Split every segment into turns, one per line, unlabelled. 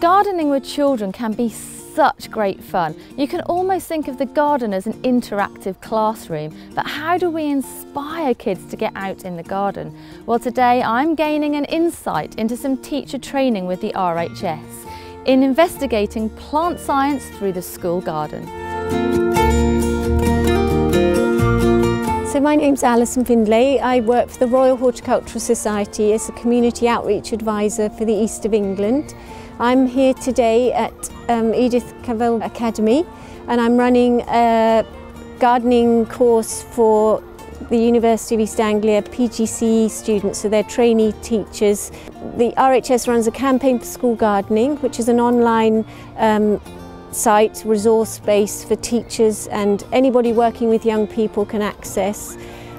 Gardening with children can be such great fun. You can almost think of the garden as an interactive classroom, but how do we inspire kids to get out in the garden? Well, today I'm gaining an insight into some teacher training with the RHS in investigating plant science through the school garden.
So my name's Alison Findlay. I work for the Royal Horticultural Society as a community outreach advisor for the East of England. I'm here today at Edith Cavell Academy, and I'm running a gardening course for the University of East Anglia PGCE students, so they're trainee teachers. The RHS runs a campaign for school gardening, which is an online site, resource base for teachers and anybody working with young people can access,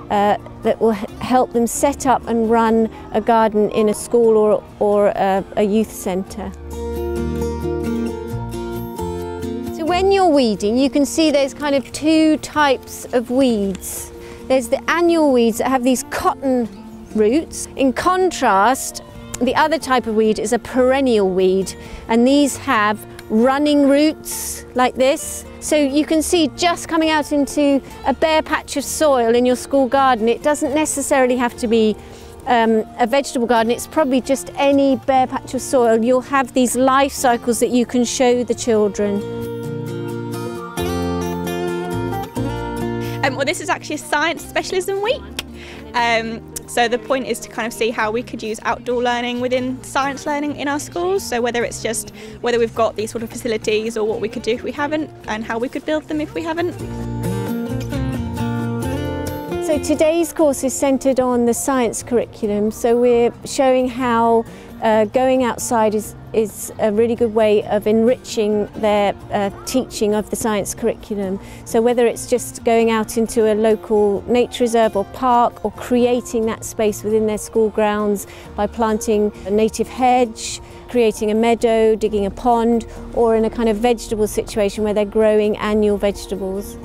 that will help them set up and run a garden in a school or a youth centre. So when you're weeding, you can see there's kind of two types of weeds. There's the annual weeds that have these cotton roots. In contrast, the other type of weed is a perennial weed, and these have running roots like this. So you can see just coming out into a bare patch of soil in your school garden. It doesn't necessarily have to be a vegetable garden, it's probably just any bare patch of soil. You'll have these life cycles that you can show the children.
Well, this is actually a science specialism week. So the point is to kind of see how we could use outdoor learning within science learning in our schools. So whether we've got these sort of facilities or what we could do if we haven't, and how we could build them if we haven't.
So today's course is centred on the science curriculum. So we're showing how going outside is a really good way of enriching their teaching of the science curriculum. So whether it's just going out into a local nature reserve or park, or creating that space within their school grounds by planting a native hedge, creating a meadow, digging a pond, or in a kind of vegetable situation where they're growing annual vegetables.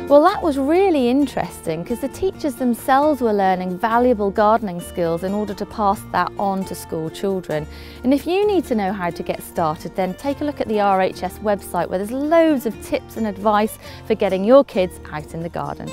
Well, that was really interesting because the teachers themselves were learning valuable gardening skills in order to pass that on to school children. And if you need to know how to get started, then take a look at the RHS website where there's loads of tips and advice for getting your kids out in the garden.